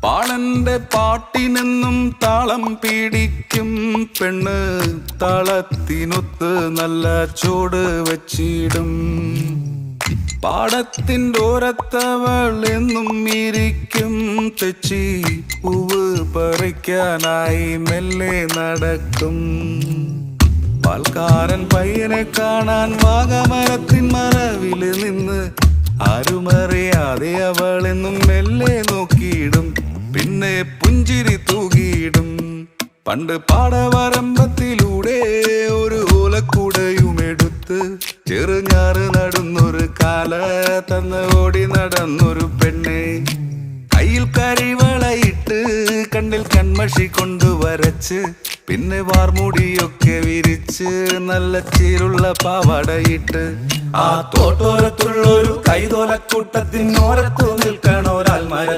പാളന്റെ പാട്ടിനെന്നും താളം പിടിക്കും പെണ്ണ്, താളത്തിനൊത്ത് നല്ല ചൂട് വച്ചിടും. പാടത്തിൻ്റെ ഓരത്തവൾ എന്നും ഇരിക്കും തെച്ചി, പൂവ് പറിക്കാനായി മെല്ലെ നടക്കും. പാൽക്കാരൻ പയ്യനെ കാണാൻ വാഗമരത്തിൻ മറവില് നിന്ന് ആരുമറിയാതെ അവളെന്നും മെല്ലെ നോക്കിയിടും, പിന്നെ പുഞ്ചിരി തൂകിയിടും. പണ്ട് പാടവരമ്പത്തിലൂടെ ഒരു ഓലക്കുടയുമെടുത്ത് ചെറുഞാറ് നടുന്നൊരു കാല തന്ന് ഓടി നടന്നൊരു പെണ്ണെ, കയ്യിൽ കരിവളയിട്ട് കണ്ണിൽ കൺമഷി കൊണ്ടുവരച്ച്, പിന്നെ വാർമുടിയൊക്കെ വിരിച്ച് നല്ല ചീരുള്ള പാവാടയിട്ട് ആ തോട്ടോരത്തുള്ളൊരു കൈതോലക്കൂട്ടത്തിനോരത്തു നിൽക്കണൊരാൽമര